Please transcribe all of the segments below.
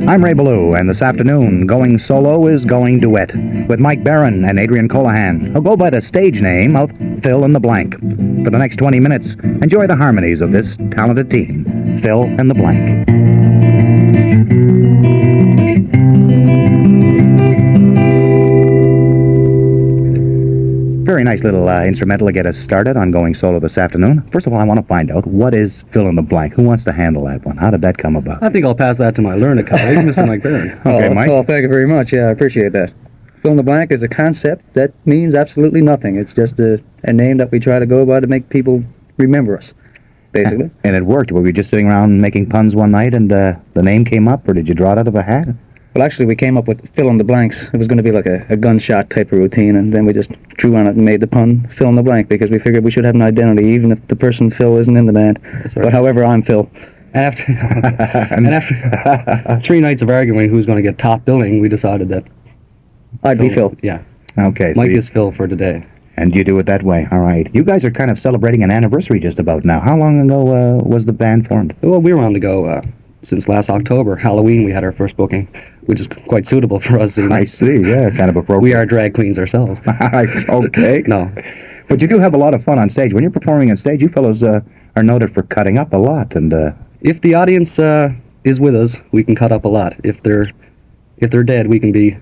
I'm Ray Belew, and this afternoon, Going Solo is Going Duet with Mike Barron and Adrian Colahan, who'll go by the stage name of Fill in the Blank. For the next 20 minutes, enjoy the harmonies of this talented team, Fill in the Blank. Very nice little instrumental to get us started on Going Solo this afternoon. First of all, I want to find out, what is Fill in the Blank? Who wants to handle that one? How did that come about? I think I'll pass that to my learned colleague, Mr. Mike Barron. Okay, Mike. Well, thank you very much. Yeah, I appreciate that. Fill in the blank is a concept that means absolutely nothing. It's just a name that we try to go by to make people remember us, basically. And it worked. Were we just sitting around making puns one night and the name came up, or did you draw it out of a hat? Well, actually, we came up with fill in the blanks. It was going to be like a gunshot type of routine, and then we just drew on it and made the pun fill in the blank, because we figured we should have an identity, even if the person Phil isn't in the band. That's right. But however, I'm Phil. After 3 nights of arguing who's going to get top billing, we decided that I'd be Phil. Yeah. Okay. Mike is Phil for today. And you do it that way. All right. You guys are kind of celebrating an anniversary just about now. How long ago was the band formed? Well, we were on the go since last October. Halloween, we had our first booking, which is quite suitable for us. I see. Yeah, kind of appropriate. We are drag queens ourselves. Okay. No. But you do have a lot of fun on stage. When you're performing on stage, you fellows are noted for cutting up a lot. And if the audience is with us, we can cut up a lot. If they're dead, we can be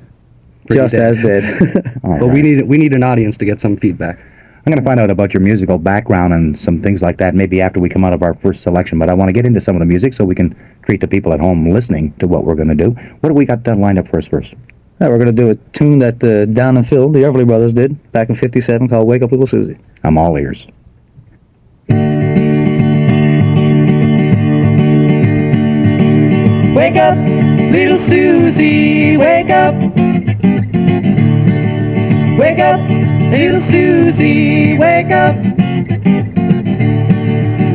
Just dead. as dead. But we need an audience to get some feedback. I'm going to find out about your musical background and some things like that maybe after we come out of our first selection. But I want to get into some of the music so we can treat the people at home listening to what we're going to do. What do we got lined up for us first? Yeah, we're going to do a tune that Don and Phil, the Everly Brothers, did back in '57 called Wake Up Little Susie. I'm all ears. Wake up, little Susie, wake up. Wake up, little Susie, wake up.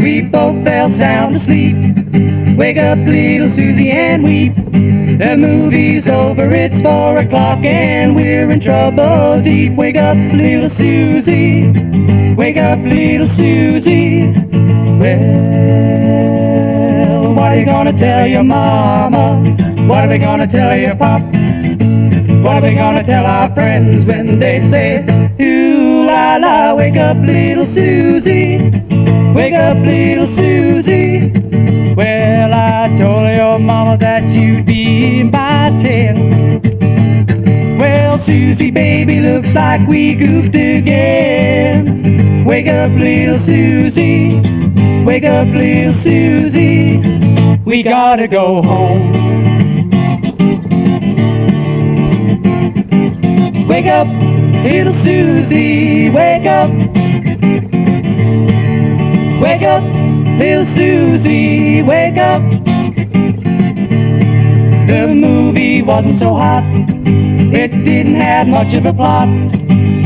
We both fell sound asleep. Wake up, little Susie, and weep. The movie's over, it's 4 o'clock, and we're in trouble deep. Wake up, little Susie. Wake up, little Susie. Well, what are you gonna tell your mama? What are we gonna tell your pop? What are we gonna tell our friends when they say, ooh la la, wake up little Susie, wake up little Susie. Well, I told your mama that you'd be by 10. Well, Susie, baby, looks like we goofed again. Wake up little Susie, wake up little Susie, we gotta go home. Wake up, little Susie, wake up. Wake up, little Susie, wake up. The movie wasn't so hot, it didn't have much of a plot.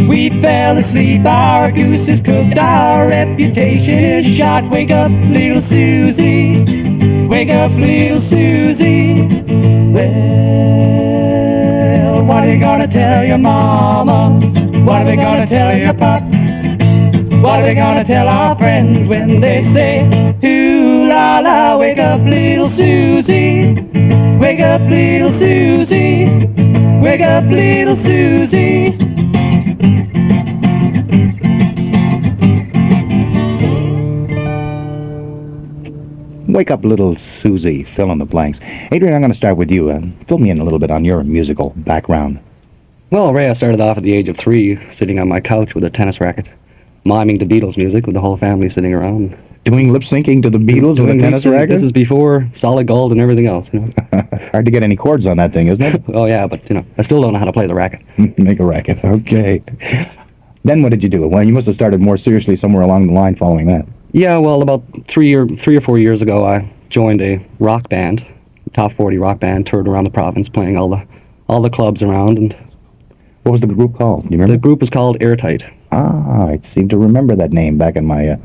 We fell asleep, our goose is cooked, our reputation is shot. Wake up, little Susie, wake up, little Susie. Well, what are you gonna tell your mama? What are we gonna tell your pop? What are we gonna tell our friends when they say, ooh la la, wake up little Susie, wake up little Susie, wake up little Susie. Wake up, little Susie, fill in the blanks. Adrian, I'm going to start with you. Fill me in a little bit on your musical background. Well, Ray, I started off at the age of 3, sitting on my couch with a tennis racket, miming to Beatles music with the whole family sitting around. Doing lip syncing to the Beatles with a tennis racket? This is before solid gold and everything else, you know. Hard to get any chords on that thing, isn't it? Oh yeah, but you know, I still don't know how to play the racket. Make a racket, okay. Then what did you do? Well, you must have started more seriously somewhere along the line following that. Yeah, well, about 3 or 4 years ago, I joined a rock band, top 40 rock band, toured around the province, playing all the clubs around. And what was the group called? Do you remember? The group was called Airtight. Ah, I seem to remember that name back in my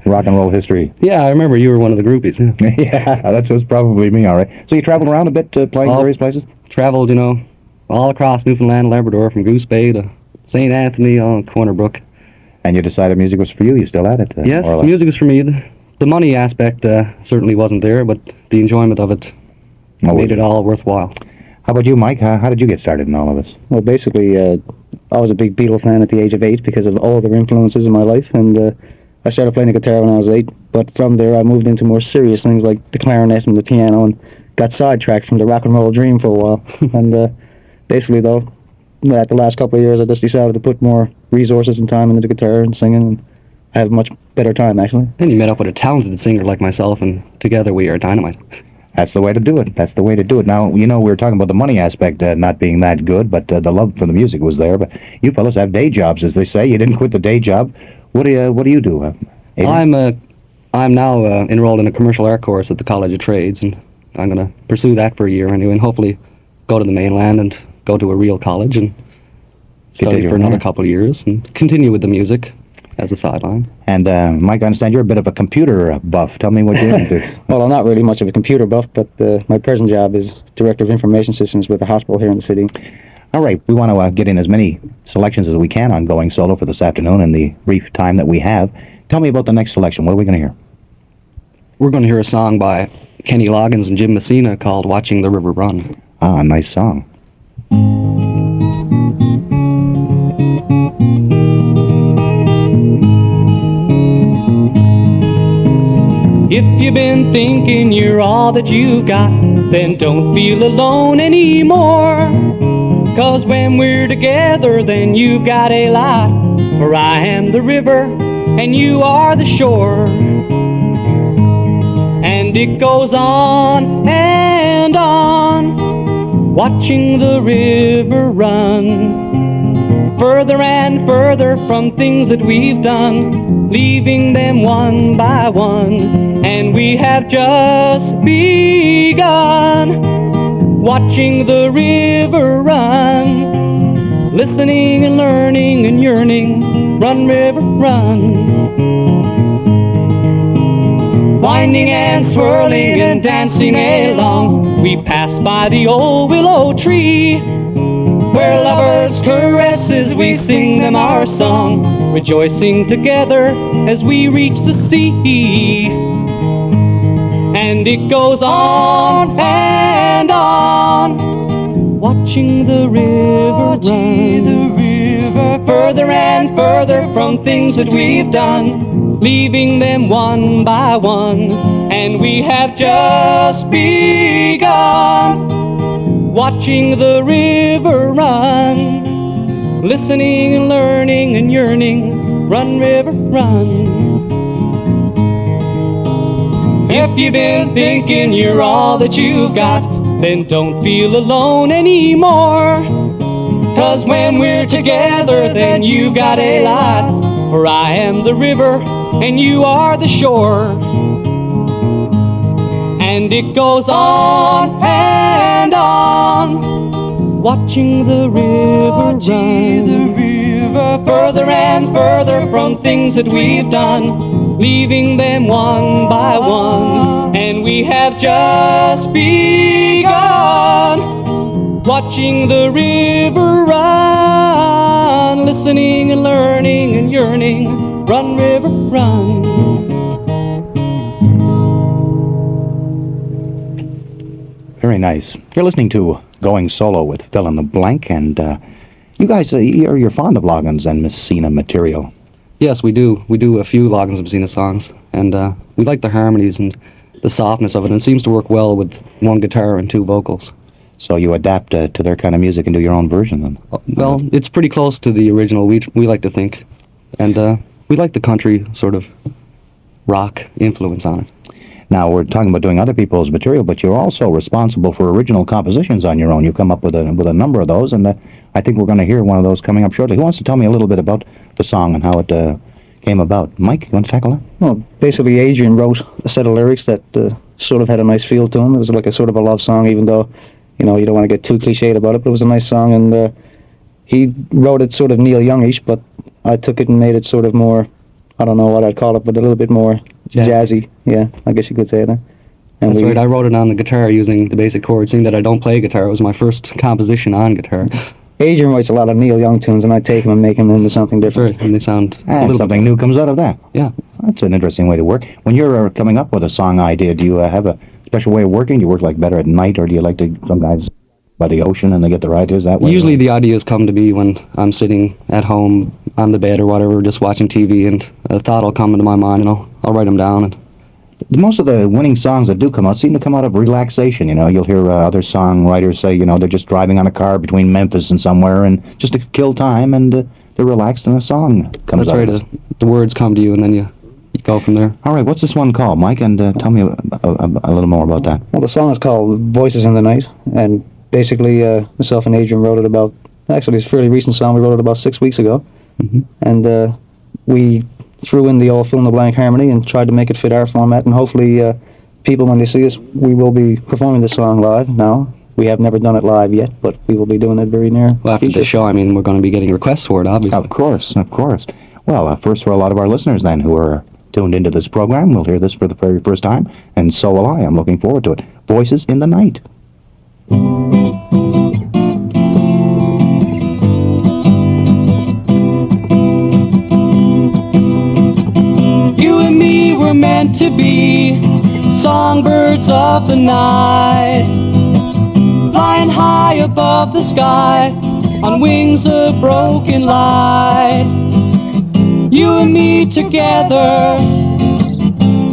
rock and roll history. Yeah, I remember you were one of the groupies. Yeah, yeah, that was probably me, all right. So you traveled around a bit playing various places? Traveled, you know, all across Newfoundland, Labrador, from Goose Bay to St. Anthony on Corner Brook. And you decided music was for you. You still at it? Yes, more or less? music is for me. The money aspect certainly wasn't there, but the enjoyment of it made it all worthwhile. How about you, Mike? How did you get started in all of this? Well, basically, I was a big Beatle fan at the age of 8 because of all their influences in my life, and I started playing the guitar when I was 8. But from there, I moved into more serious things like the clarinet and the piano, and got sidetracked from the rock and roll dream for a while. And basically, though, at the last couple of years, I just decided to put more resources and time into the guitar and singing, and I have a much better time, actually. And you met up with a talented singer like myself, and together we are dynamite. That's the way to do it. That's the way to do it. Now, we were talking about the money aspect not being that good, but the love for the music was there. But you fellas have day jobs, as they say. You didn't quit the day job. What do you do? Adrian? I'm now enrolled in a commercial art course at the College of Trades, and I'm going to pursue that for a year anyway, and hopefully go to the mainland and go to a real college and study Continue for from another there. couple of years and continue with the music as a sideline. And Mike, I understand you're a bit of a computer buff. Tell me what you're into. Well, I'm not really much of a computer buff, but my present job is Director of Information Systems with a hospital here in the city. All right, we want to get in as many selections as we can on Going Solo for this afternoon in the brief time that we have. Tell me about the next selection. What are we going to hear? We're going to hear a song by Kenny Loggins and Jim Messina called Watching the River Run. Ah, a nice song. If you've been thinking you're all that you've got, then don't feel alone anymore. 'Cause when we're together, then you've got a lot. For I am the river, and you are the shore. And it goes on and on, watching the river run. Further and further from things that we've done, leaving them one by one. And we have just begun, watching the river run, listening and learning and yearning. Run, river, run. Winding and swirling and dancing along, we pass by the old willow tree, where lovers' caresses we sing them our song, rejoicing together as we reach the sea. And it goes on and on, watching the river run. Further and further from things that we've done, leaving them one by one. And we have just begun, watching the river run, listening and learning and yearning. Run, river, run. If you've been thinking you're all that you've got, then don't feel alone anymore. 'Cause when we're together, then you've got a lot. For I am the river, and you are the shore. And it goes on and on, watching the river run. Further and further from things that we've done, leaving them one by one. And we have just begun, watching the river run, listening and learning and yearning. Run, river, run. Very nice. You're listening to Going Solo with Fill in the Blank, and you guys, you're fond of Loggins and Messina material. Yes, we do. We do a few Loggins and Messina songs, and we like the harmonies and the softness of it, and it seems to work well with one guitar and two vocals. So you adapt to their kind of music and do your own version, then? Well, it's pretty close to the original, we like to think, and we like the country sort of rock influence on it. Now, we're talking about doing other people's material, but you're also responsible for original compositions on your own. You come up with a number of those, and I think we're going to hear one of those coming up shortly. Who wants to tell me a little bit about the song and how it came about? Mike, you want to tackle that? Well, basically, Adrian wrote a set of lyrics that sort of had a nice feel to them. It was like a sort of a love song, even though, you don't want to get too cliched about it, but it was a nice song, and he wrote it sort of Neil Youngish, but I took it and made it sort of more, I don't know what I'd call it, but a little bit more jazzy. Yeah, I guess you could say that. And That's right, I wrote it on the guitar using the basic chords, seeing that I don't play guitar. It was my first composition on guitar. Adrian writes a lot of Neil Young tunes, and I take them and make them into something That's different. right, and they sound a And little something new comes out of that. Yeah. That's an interesting way to work. When you're coming up with a song idea, do you have a special way of working? Do you work like better at night, or do you like to, some guys by the ocean and they get their ideas that way? Usually the ideas come to me when I'm sitting at home on the bed or whatever, just watching TV, and a thought will come into my mind, and I'll write them down. And Most of the winning songs that do come out seem to come out of relaxation. You know, you'll hear other songwriters say, you know, they're just driving on a car between Memphis and somewhere, and just to kill time, and they're relaxed, and a song comes that's out. right, of it. the words come to you, and then you go from there. All right, what's this one called, Mike? And tell me a little more about that. Well, the song is called Voices in the Night, and basically myself and Adrian wrote it about, actually it's a fairly recent song, we wrote it about 6 weeks ago, and we threw in the old fill in the blank harmony and tried to make it fit our format, and hopefully people, when they see us, we will be performing this song live now. We have never done it live yet, but we will be doing it very near Well, after future. the show, I mean, we're going to be getting requests for it, obviously. Of course, of course. Well, first for a lot of our listeners then who are tuned into this program, will hear this for the very first time, and so will I. I'm looking forward to it. Voices in the Night. You and me were meant to be songbirds of the night, flying high above the sky on wings of broken light. You and me together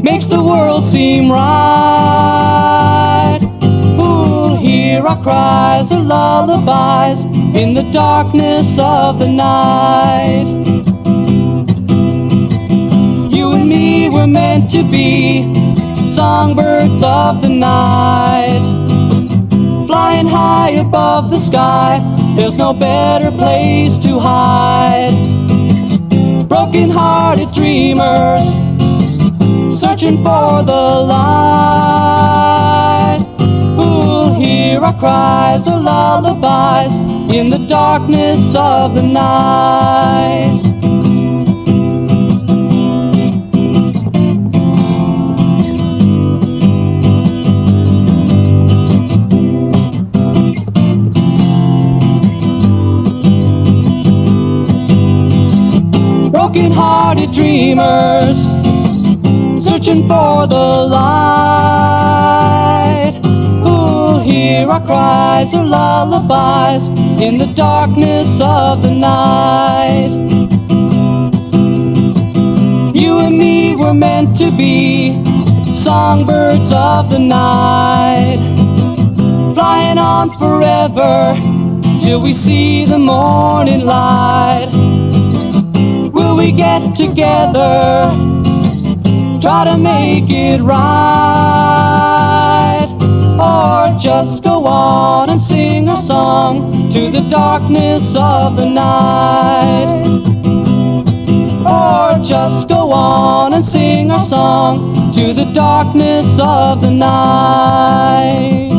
makes the world seem right. Who'll hear our cries or lullabies in the darkness of the night? You and me were meant to be songbirds of the night, flying high above the sky. There's no better place to hide. Broken-hearted dreamers searching for the light. Who'll hear our cries or lullabies in the darkness of the night? Broken-hearted dreamers searching for the light. Who'll hear our cries or lullabies in the darkness of the night? You and me were meant to be songbirds of the night, flying on forever till we see the morning light. Will we get together, try to make it right, or just go on and sing our song to the darkness of the night? Or just go on and sing our song to the darkness of the night?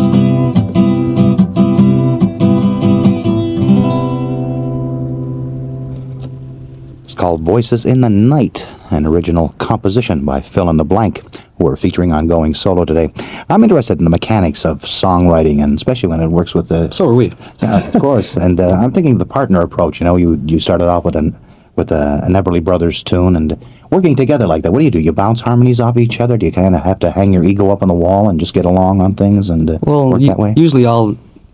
It's called Voices in the Night, an original composition by Fill in the Blank, who are featuring on Going Solo today. I'm interested in the mechanics of songwriting, and especially when it works with the... So are we. Of course, and I'm thinking of the partner approach. You know, you started off with an Everly Brothers tune, and working together like that, what do? You bounce harmonies off each other? Do you kind of have to hang your ego up on the wall and just get along on things and work that way? Usually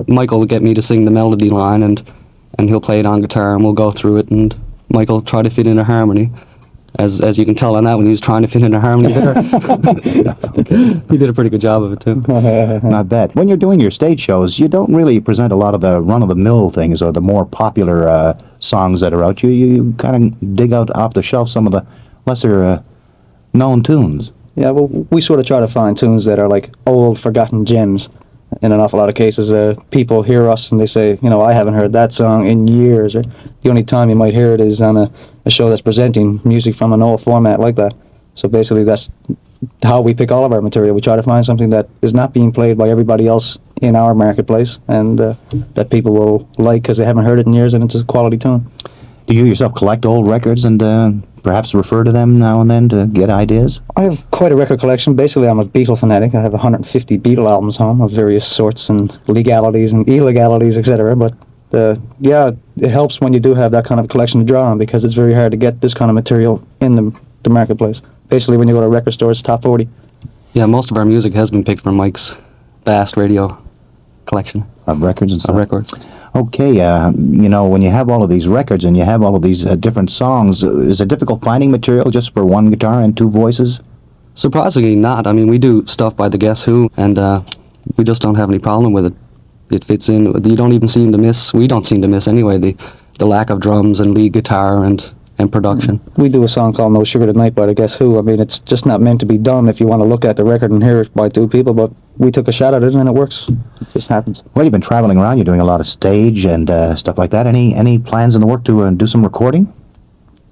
Michael will get me to sing the melody line, and he'll play it on guitar, and we'll go through it, and Michael try to fit in a harmony. As you can tell on that one, he was trying to fit in a harmony there. He did a pretty good job of it, too. Not bad. When you're doing your stage shows, you don't really present a lot of the run-of-the-mill things or the more popular songs that are out. You kind of dig out off the shelf some of the lesser known tunes. Yeah, well, we sort of try to find tunes that are like old, forgotten gems. In an awful lot of cases, people hear us and they say, you know, I haven't heard that song in years. Or the only time you might hear it is on a show that's presenting music from an old format like that. So basically, that's how we pick all of our material. We try to find something that is not being played by everybody else in our marketplace, and that people will like because they haven't heard it in years, and it's a quality tune. Do you yourself collect old records and perhaps refer to them now and then to get ideas? I have quite a record collection. Basically, I'm a Beatle fanatic. I have 150 Beatle albums home of various sorts and legalities and illegalities, etc. But Yeah, it helps when you do have that kind of collection to draw on, because it's very hard to get this kind of material in the marketplace. Basically, when you go to a record store, it's top 40. Yeah, most of our music has been picked from Mike's vast radio collection Of records and stuff. of records. Okay, when you have all of these records and you have all of these different songs, is it difficult finding material just for one guitar and two voices? Surprisingly not. I mean, we do stuff by the Guess Who, and we just don't have any problem with it. It fits in. You don't even seem to miss. We don't seem to miss anyway the lack of drums and lead guitar and production. We do a song called No Sugar Tonight by the Guess Who. I mean, it's just not meant to be done if you want to look at the record and hear it by two people, but we took a shot at it and it works. It just happens. Well, you've been traveling around. You're doing a lot of stage and stuff like that. Any plans in the work to do some recording?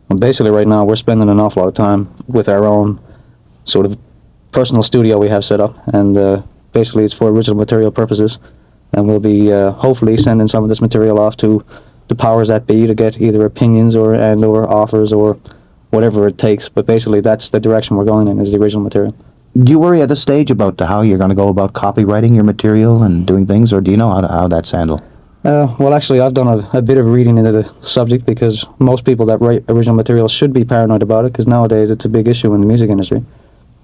Well, basically, right now, we're spending an awful lot of time with our own sort of personal studio we have set up, and basically it's for original material purposes. And we'll be hopefully sending some of this material off to the powers that be to get either opinions or offers or whatever it takes. But basically, that's the direction we're going in, is the original material. Do you worry at this stage about how you're going to go about copywriting your material and doing things, or do you know how that's handled? Well, actually, I've done a bit of reading into the subject, because most people that write original material should be paranoid about it, because nowadays it's a big issue in the music industry.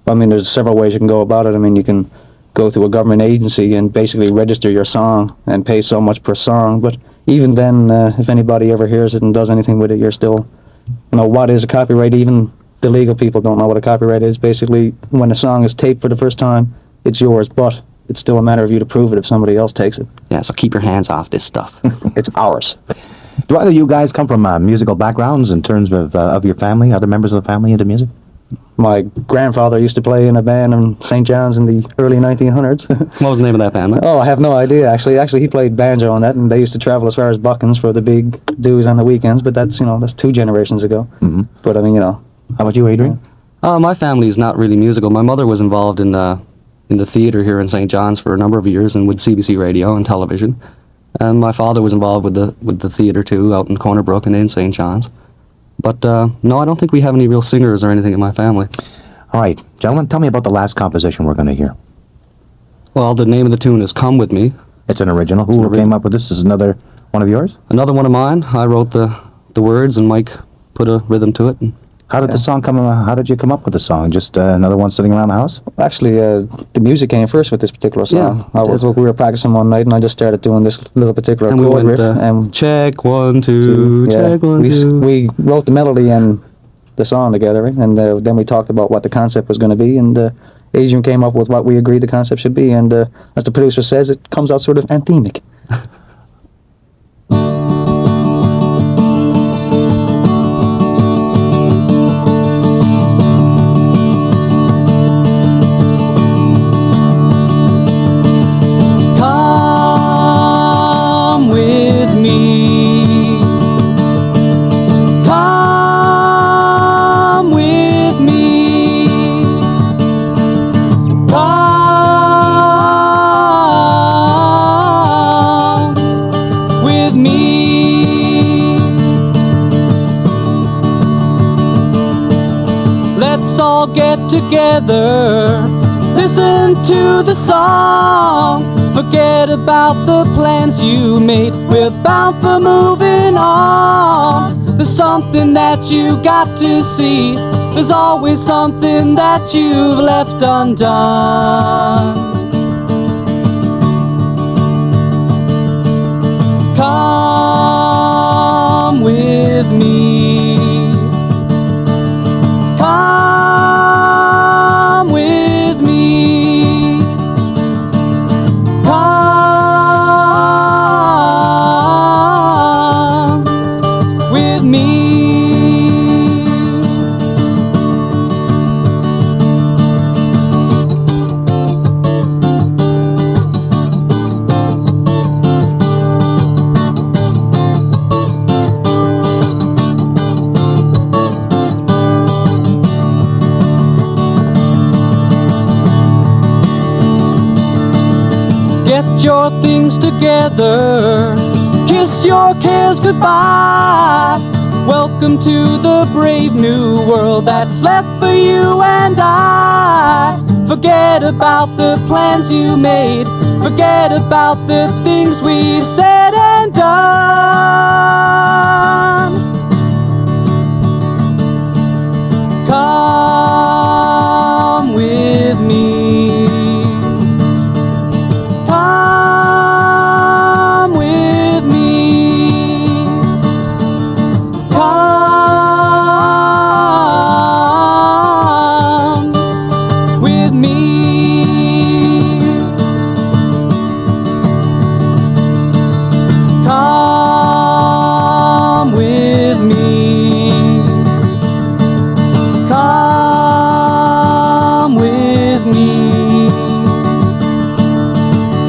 I mean, there's several ways you can go about it. I mean, you can go through a government agency and basically register your song and pay so much per song, but even then, if anybody ever hears it and does anything with it, you're still, what is a copyright? Even the legal people don't know what a copyright is. Basically, when a song is taped for the first time, it's yours, but it's still a matter of you to prove it if somebody else takes it. Yeah, so keep your hands off this stuff. It's ours. Do either of you guys come from musical backgrounds in terms of your family, other members of the family into music? My grandfather used to play in a band in St. John's in the early 1900s. What was the name of that band, man? Oh, I have no idea, actually. Actually, he played banjo on that, and they used to travel as far as Buckins for the big dues on the weekends, but that's 2 generations ago. Mm-hmm. But, I mean, How about you, Adrian? My family is not really musical. My mother was involved in the theater here in St. John's for a number of years, and with CBC radio and television. And my father was involved with the theater too, out in Corner Brook and in St. John's. But no, I don't think we have any real singers or anything in my family. All right, gentlemen, tell me about the last composition we're going to hear. Well, the name of the tune is "Come With Me." It's an original. Who came up with this? Is another one of yours? Another one of mine. I wrote the words, and Mike put a rhythm to it. How did the song come? How did you come up with the song? Just another one sitting around the house? actually, the music came first with this particular song. Yeah, we were practicing one night, and I just started doing this little particular And we chord went, riff. And check 1 2, check 1 2. we wrote the melody and the song together, and then we talked about what the concept was going to be, and Adrian came up with what we agreed the concept should be, and as the producer says, it comes out sort of anthemic. Come with me. Come with me. Come with me. Let's all get together. Listen to the song. Forget about the plans you made. We're bound for moving on. There's something that you got to see. There's always something that you've left undone. Come with me. Come with me. Come with me. Get your things together. Kiss your cares goodbye. Welcome to the brave new world that's left for you and I. Forget about the plans you made. Forget about the things we've said and done. Come with me. Come with me. Come with me. Come with me. Come with me.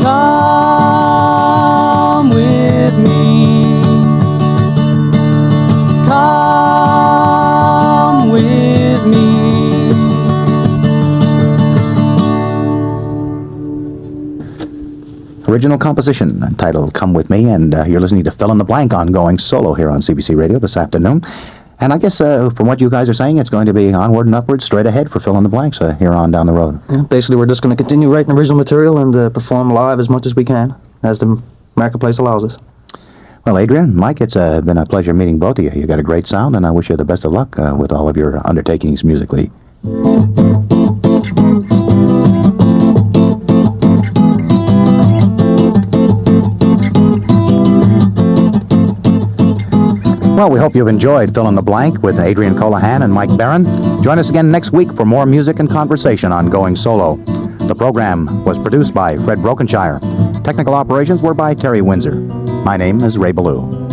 Come with me. Come with me. Original composition titled Come With Me, and you're listening to Fill in the Blank on Going Solo here on CBC Radio this afternoon. And I guess from what you guys are saying, it's going to be onward and upward, straight ahead for Fill in the Blanks here on down the road. Yeah, basically, we're just going to continue writing original material and perform live as much as we can, as the marketplace allows us. Well, Adrian, Mike, it's been a pleasure meeting both of you. You got a great sound, and I wish you the best of luck with all of your undertakings musically. Well, we hope you've enjoyed Fill in the Blank with Adrian Colahan and Mike Barron. Join us again next week for more music and conversation on Going Solo. The program was produced by Fred Brokenshire. Technical operations were by Terry Windsor. My name is Ray Belew.